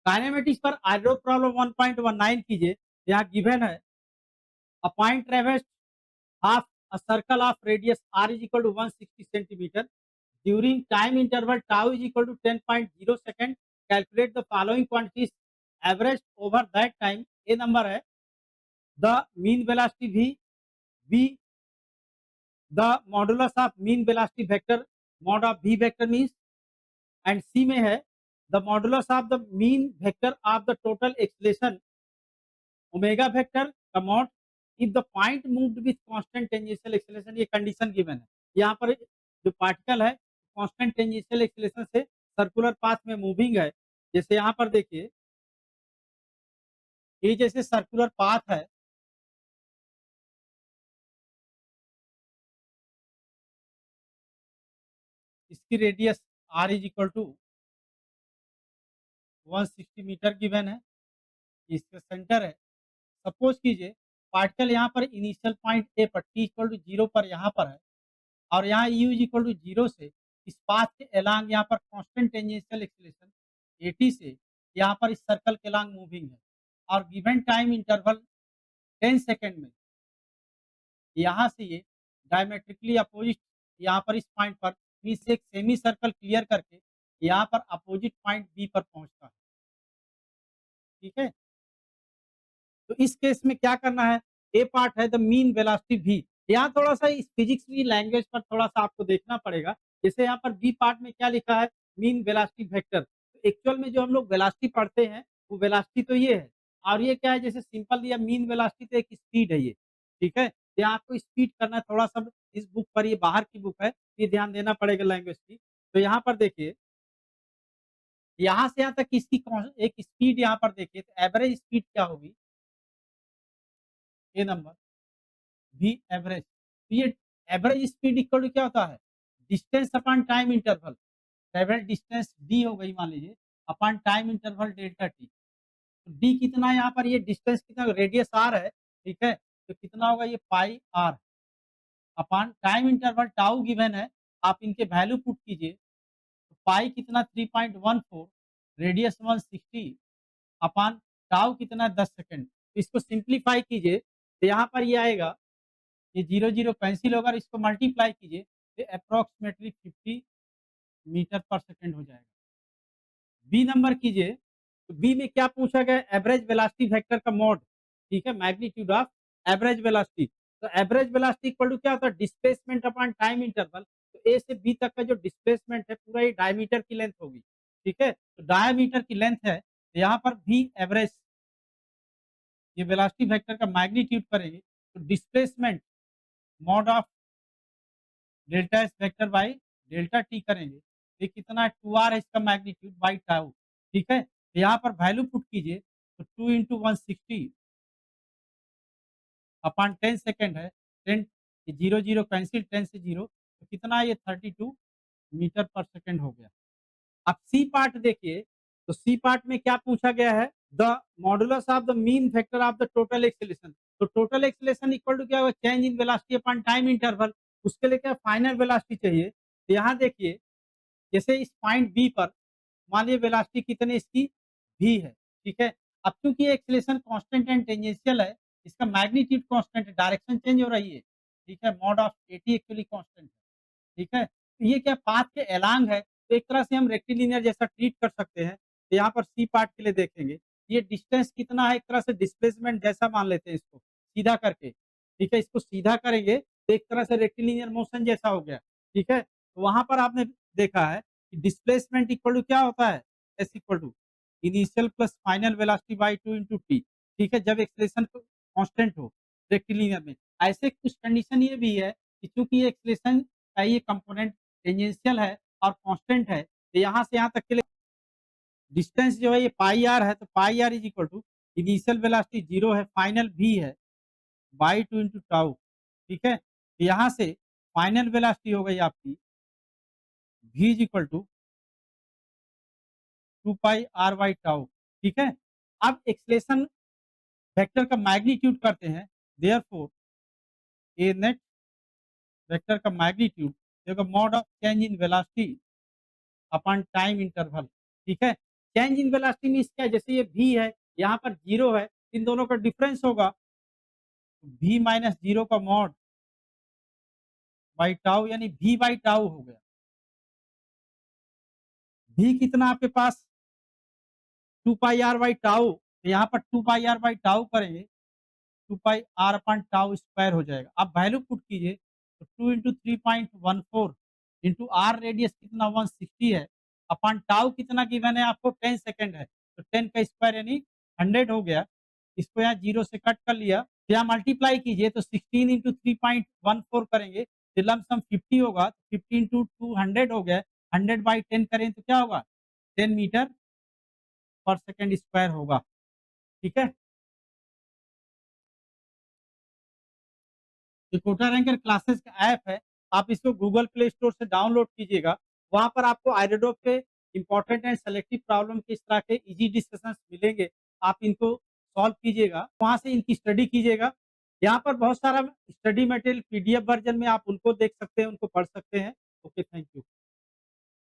Kinematics पर आर्यो problem 1.19 कीजिए। यहाँ गिवन है a point ट्रेवर्स half a circle of radius r is equal to 160 centimeter during time interval tau is equal to 10.0 second. Calculate the following quantities averaged over that time. A number है the mean velocity v, b the modulus of mean velocity vector mod of v vector means, and c में है the modulus of the mean vector of the total acceleration omega vector का mod if the point moved with constant tangential acceleration. ये condition given है। यहाँ पर जो particle है constant tangential acceleration से सर्कुलर पाथ में मूविंग है। जैसे यहाँ पर देखिए ये जैसे सर्कुलर पाथ है, इसकी radius r is equal to 160 metre given है, इसका सेंटर है। सपोज कीजिए पार्टिकल यहाँ पर इनिशियल पॉइंट ए पर t इक्वल टू 0 पर यहाँ पर है और यहाँ u इज इक्वल टू 0 से इस पाथ के अलोंग यहाँ पर कांस्टेंट टेंजेंशियल एक्सेलरेशन 80 से यहाँ पर इस सर्कल के अलोंग मूविंग है और गिवन टाइम इंटरवल 10 सेकंड में यहाँ से ये डायमेट्रिकली अपोजिट यहाँ पर इस पॉइंट पर मीन्स एक सेमी सर्कल क्लियर करके यहाँ पर अपोजिट पॉइंट बी पर पहुँचता है। ठीक है, तो इस केस में क्या करना है, ए पार्ट है द मीन वेलोसिटी वी। यहाँ थोड़ा सा इस फिजिक्स की लैंग्वेज पर थोड़ा सा आपको देखना पड़ेगा। जैसे यहाँ पर बी पार्ट में क्या लिखा है, मीन वेलोसिटी वेक्टर। तो एक्चुअल में जो हम लोग वेलोसिटी पढ़ते हैं वो वेलोसिटी तो ये है और ये क्या है, जैसे सिंपल दिया मीन वेलोसिटी तो एक स्पीड है ये। ठीक है, यहाँ आपको स्पीड करना है थोड़ा सा, इस बुक पर ये बाहर की बुक है, ये ध्यान देना पड़ेगा लैंग्वेज की। तो यहाँ पर देखिए यहाँ से यहाँ तक इसकी एक स्पीड यहाँ पर देखिए तो एवरेज स्पीड क्या होगी, ये नंबर वी एवरेज। तो ये एवरेज स्पीड इक्वल टू क्या होता है, distance upon time interval. Travel distance D हो गई मान लीजिए upon time interval delta T. तो डी कितना है यहाँ पर, ये डिस्टेंस कितना, रेडियस आर है। ठीक है, तो कितना होगा ये pi R upon time interval tau given है। आप इनके वैल्यू पुट कीजिए तो पाई कितना 3.14, रेडियस 160 अपॉन टाउ कितना 10 सेकंड। तो इसको सिंप्लीफाई कीजिए तो यहाँ पर ये आएगा, ये 0 कैंसिल होगा और इसको मल्टीप्लाई कीजिए तो अप्रॉक्सीमेटली 50 मीटर पर सेकंड हो जाएगा। बी नंबर कीजिए तो बी में क्या पूछा गया, एवरेज वेलोसिटी वेक्टर का मॉड। ठीक है, मैग्नीट्यूड ऑफ एवरेज वेलोसिटी। तो एवरेज वेलोसिटी इक्वल टू क्या होता है, डिस्प्लेसमेंट अपॉन टाइम इंटरवल। तो ए से बी तक का जो डिस्प्लेसमेंट है पूरा ये डायमीटर की लेंथ होगी। ठीक है, तो डायमीटर की लेंथ है तो यहाँ पर वी एवरेज ये वेलोसिटी वेक्टर का मैग्नीट्यूड करेंगे तो displacement mod of delta S vector by delta T करेंगे। ये कितना है, 2r है इसका मैग्नीट्यूड बाई टाउ। ठीक है, तो यहाँ पर वैल्यू पुट कीजिए तो 2 इंटू 160 अपॉन 10 सेकेंड है। 10 0 कैंसिल, 10 से 0 तो कितना है, ये 32 मीटर पर सेकेंड हो गया। अब सी पार्ट देखिए तो सी पार्ट में क्या पूछा गया है, the modulus of the mean vector of the total acceleration. तो टोटल एक्सेलरेशन इक्वल टू क्या होगा, change in velocity upon time interval. उसके लिए क्या फाइनल वेलोसिटी चाहिए। तो यहाँ देखिए जैसे इस पॉइंट बी पर मान लीजिए वेलोसिटी कितनी इसकी v है। ठीक है, अब चूंकि ये एक्सेलरेशन कांस्टेंट एंड टेंजेंशियल है, इसका मैग्नीट्यूड कांस्टेंट है, डायरेक्शन चेंज हो रही है। ठीक है, मॉड ऑफ 80 एक्चुअली कांस्टेंट है। ठीक है, तो ये क्या पाथ के अलोंग है तो एक तरह से हम रेक्टिलिनियर जैसा ट्रीट कर सकते हैं। तो यहाँ पर सी पार्ट के लिए देखेंगे ये डिस्टेंस कितना है, एक तरह से डिस्प्लेसमेंट जैसा मान लेते हैं इसको सीधा करके। ठीक है, इसको सीधा करेंगे तो एक तरह से रेक्टिलिनियर मोशन जैसा हो गया। ठीक है, तो वहां पर आपने देखा है कि डिस्प्लेसमेंट इक्वल टू क्या होता है, S equal to initial plus final velocity by 2 into T. ठीक है, जब एक्सलेशन कांस्टेंट हो रेक्टिलिनियर में। ऐसे कुछ कंडीशन ये भी है कि चूंकि ये एक्सलेशन का ये कंपोनेंट टेंजेंशियल है और कांस्टेंट है तो यहाँ से यहाँ तक के लिए डिस्टेंस जो है ये पाई आर है। तो pi R is equal to initial velocity 0 है, फाइनल v है बाई 2 इंटू टाउ। ठीक है, तो यहाँ से फाइनल वेलोसिटी हो गई आपकी v is equal to 2 pi R by tau. ठीक है, अब एक्सलेशन वेक्टर का मैग्नीट्यूड करते हैं, देयरफॉर ए नेट वेक्टर का मैग्नीट्यूड देखो mod of change in velocity upon time interval. ठीक है, चेंज इन वेलोसिटी मीन्स क्या है? जैसे ये v है, यहाँ पर 0 है, इन दोनों का डिफरेंस होगा, v माइनस 0 का मॉड बाई टाउ यानी v बाई टाउ हो गया। v कितना आपके पास 2 पाई r बाई टाउ, तो यहाँ पर 2 पाई r बाई टाउ करेंगे, 2 पाई r अपॉन टाउ स्क्वायर हो जाएगा। आप वैल्यू पुट कीजिए, तो 2 इंटू 3.14 इंटू r रेडियस कितना 160 है, अपॉन टाउ कितना गिवन है आपको 10 सेकंड है, तो 10 का स्क्वायर यानी 100 हो गया। इसको यहाँ 0 से कट कर लिया, तो यहाँ मल्टीप्लाई कीजिए तो 16 इंटू 3.14 करेंगे, तो लमसम 50 होगा, 50 इंटू 200 हो गया, 100 बाई 10 करें तो क्या होगा? 10 मीटर पर सेकंड स्क्वायर होगा, ठीक है? ये कोटा रैंकर क्लासेस का ऐप है, आप इसको गूगल प्ले स्टोर से डाउनलोड कीजिएगा। वहाँ पर आपको आइरिडो के इम्पोर्टेंट एंड सेलेक्टिव प्रॉब्लम के इस तरह के ईज़ी डिस्कशंस मिलेंगे। आप इनको सॉल्व कीजिएगा, वहाँ से इनकी स्टडी कीजिएगा। यहाँ पर बहुत सारा स्टडी मटेरियल पीडीएफ वर्ज़न में आप उनको देख सकते हैं, उनको पढ़ सकते हैं। Okay, thank you.